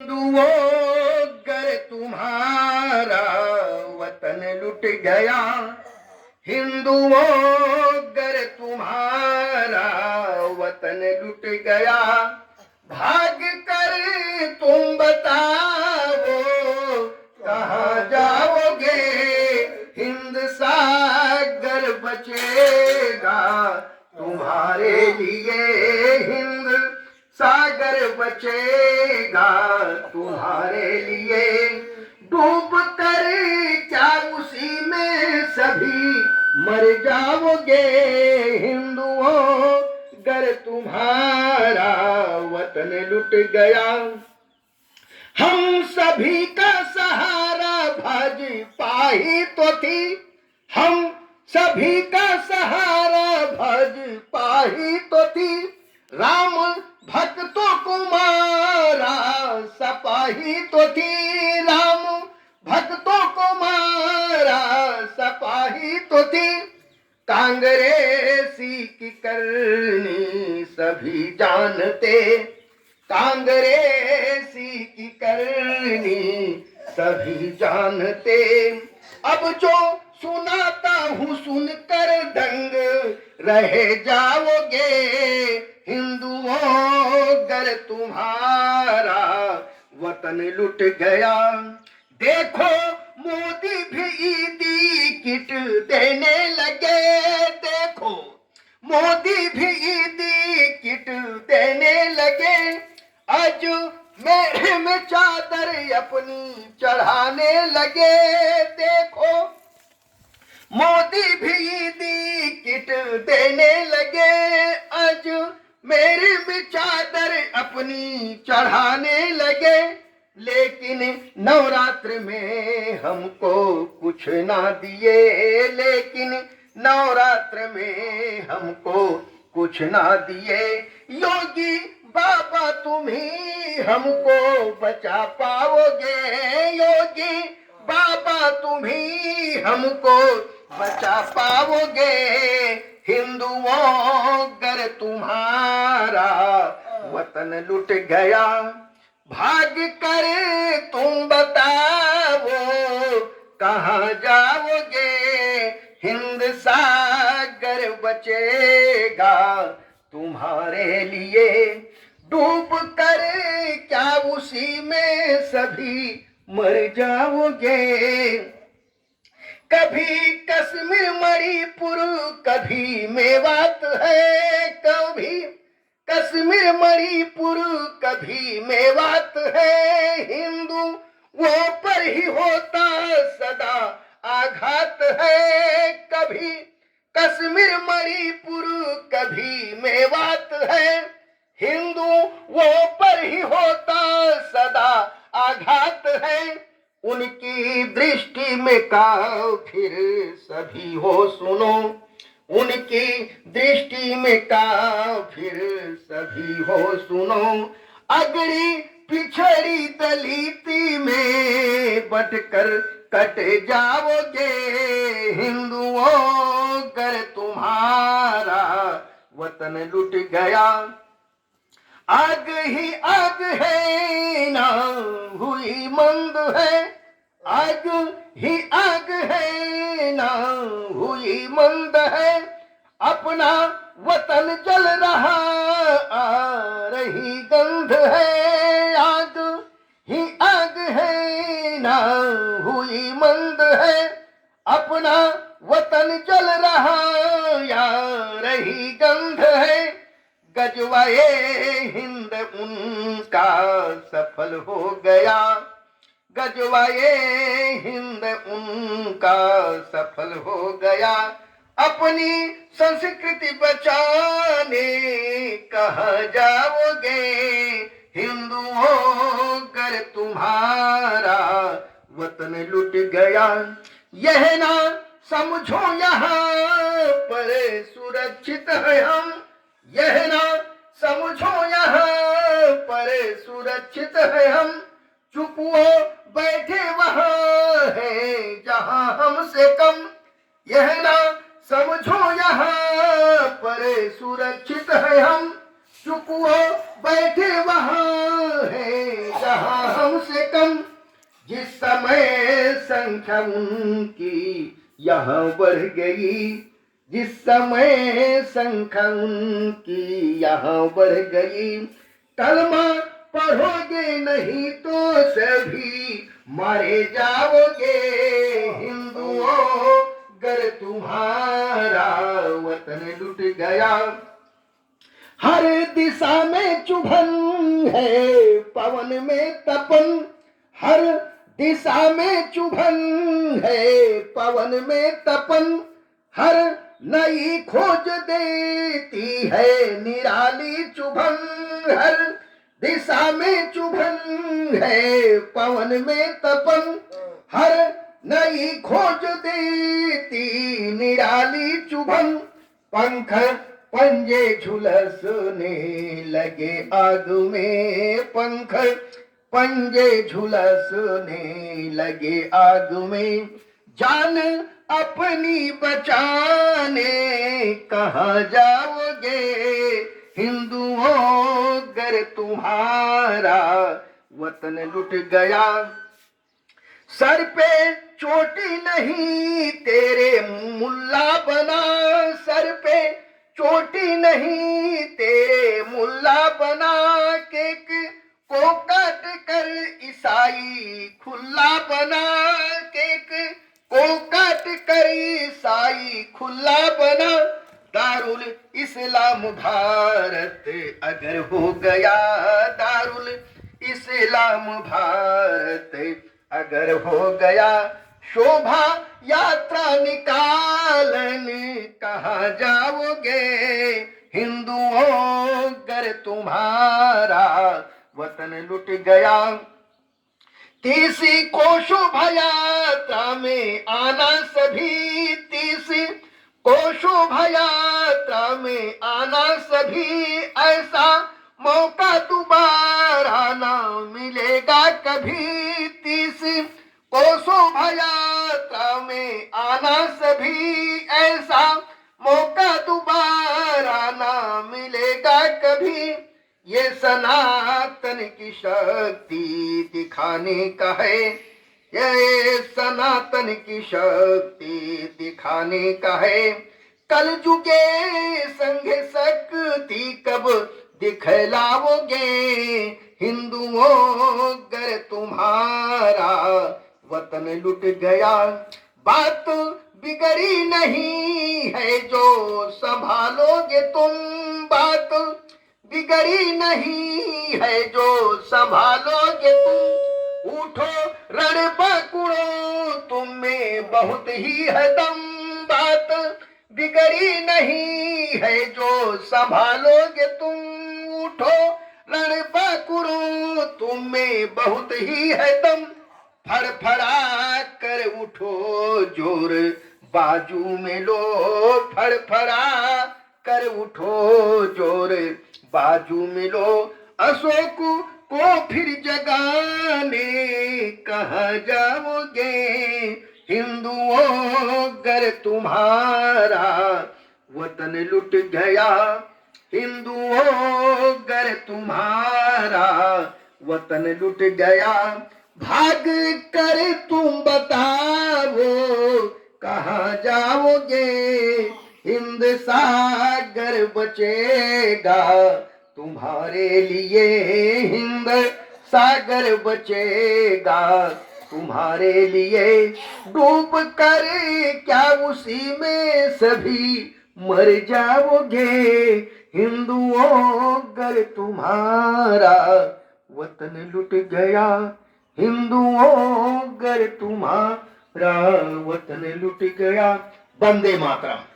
हिंदुओं गर तुम्हारा वतन लुट गया, हिंदुओं गर तुम्हारा वतन लुट गया, भाग कर तुम बताओ कहाँ जाओगे, हिंद सागर बचेगा तुम्हारे लिए, हिंद सागर बचेगा तुम्हारे लिए, डूब कर क्या उसी में सभी मर जाओगे, हिंदुओं गर तुम्हारा वतन लुट गया। हम सभी का सहारा भाजपा ही तो थी, हम सभी का सहारा भाजपा ही तो थी, राम भक्तों को मारा सपा ही तो थी, राम भक्तों को मारा सपा ही तो थी, कांग्रेसी की करनी सभी जानते, कांग्रेसी की करनी सभी जानते, अब जो सुनाता हूँ सुनकर दंग रह जाओगे, हिंदुओं गर तुम्हारा वतन लुट गया। देखो मोदी भी ईदी किट देने लगे, देखो मोदी भी ईदी किट देने लगे, आज मेरे में चादर अपनी चढ़ाने लगे, देखो मोदी भी ईदी किट देने लगे, आज मेरे में चादर अपनी चढ़ाने लगे, लेकिन नवरात्र में हमको कुछ ना दिए, लेकिन नवरात्र में हमको कुछ ना दिए, योगी बाबा तुम ही हमको बचा पाओगे, योगी बाबा तुम ही हमको बचा पाओगे, हिंदुओं गर तुम्हारा वतन लुट गया, भाग कर तुम बताओ कहाँ जाओगे, हिंद सागर बचेगा तुम्हारे लिए, डूब कर क्या उसी में सभी मर जाओगे, कभी कश्मीर मणिपुर कभी मेवात है, कभी कश्मीर मणिपुर कभी मेवात है, हिंदू वो पर ही होता सदा आघात है, कभी कश्मीर मणिपुर कभी मेवात है, हिंदू वो पर ही होता सदा आघात है, उनकी दृष्टि में काफिर सभी हो सुनो, उनकी दृष्टि में काफिर सभी हो सुनो, अगड़ी पिछड़ी दलिती में बटकर कट जाओगे, हिंदुओं गर तुम्हारा वतन लुट गया, आग ही आग है ना हुई मंद है, आग ही आग है ना हुई मंद है, अपना वतन जल रहा आ रही गंध है, आग ही आग है ना हुई मंद है, अपना वतन जल रहा या रही गंध है, गजवाए हिंद उनका सफल हो गया, गजवाए हिंद उनका सफल हो गया, अपनी संस्कृति बचाने कहाँ जाओगे, हिंदुओं गर तुम्हारा वतन लुट गया, यह ना समझो यहाँ पर सुरक्षित है हम, यह ना समझो यहाँ पर सुरक्षित है हम, चुप वो बैठे वहाँ है जहाँ हमसे कम, यह ना समझो यहाँ पर सुरक्षित है हम, चुप वो बैठे वहां है जहां हमसे कम। जिस समय संख्या उनकी यहाँ बढ़ गई, जिस समय संख्या उनकी यहाँ बढ़ गई, कलमा पढ़ोगे नहीं तो सभी मारे जाओगे। हिंदुओं गर तुम्हारा वतन लुट गया, हर दिशा में चुभन है पवन में तपन, हर दिशा में चुभन है पवन में तपन, हर नई खोज देती है निराली चुभन, हर दिशा में चुभन है पवन में तपन, हर नई खोज देती निराली चुभन। पंख पंजे झुलसने लगे आग में, पंख पंजे झुलसने लगे आग में, जान अपनी बचाने कहाँ जाओगे। हिंदुओं गर तुम्हारा वतन लुट गया, सर पे चोटी नहीं तेरे मुल्ला बना, सर पे चोटी नहीं तेरे मुल्ला बना, केक को काट कर ईसाई खुल्ला बना, केक को काट कर ईसाई खुल्ला बना। दारुल इस्लाम भारत अगर हो गया, दारुल इस्लाम भारत अगर हो गया, शोभा यात्रा निकालन कहाँ जाओगे। हिंदुओं गर तुम्हारा वतन लुट गया, 30 को शोभा यात्रा में आना सभी, 30 को शोभा यात्रा में आना सभी, ऐसा मौका दोबारा ना मिलेगा कभी। 30 को शोभा यात्रा में आना सभी, ऐसा मौका दोबारा ना मिलेगा कभी। ये सनातन की शक्ति दिखाने का है, ये सनातन की शक्ति दिखाने का है। कल जुगे संग शक्ति कब दिखलाओगे। हिंदुओं गर तुम्हारा वतन लुट गया, बात बिगड़ी नहीं है जो संभालोगे तुम, बात बिगड़ी नहीं है जो संभालोगे तुम। उठो रण पकड़ो तुम में बहुत ही है दम, बात बिगड़ी नहीं है जो संभालोगे तुम। उठो रण पकड़ो तुम में बहुत ही है दम, फड़फड़ा कर उठो जोर बाजू में लो, फड़फड़ा कर उठो जोर बाजू में लो। अशोक को फिर जगाने कहाँ जाओगे। हिंदुओं गर तुम्हारा वतन लुट गया, हिंदुओं गर तुम्हारा वतन लुट गया। भाग कर तुम बताओ कहाँ जाओगे। हिंद सागर बचेगा तुम्हारे लिए, हिंद सागर बचेगा तुम्हारे लिए। डूब कर क्या उसी में सभी मर जाओगे। हिंदुओं गर तुम्हारा वतन लुट गया, हिंदुओं गर तुम्हारा वतन लुट गया। वंदे मातरम।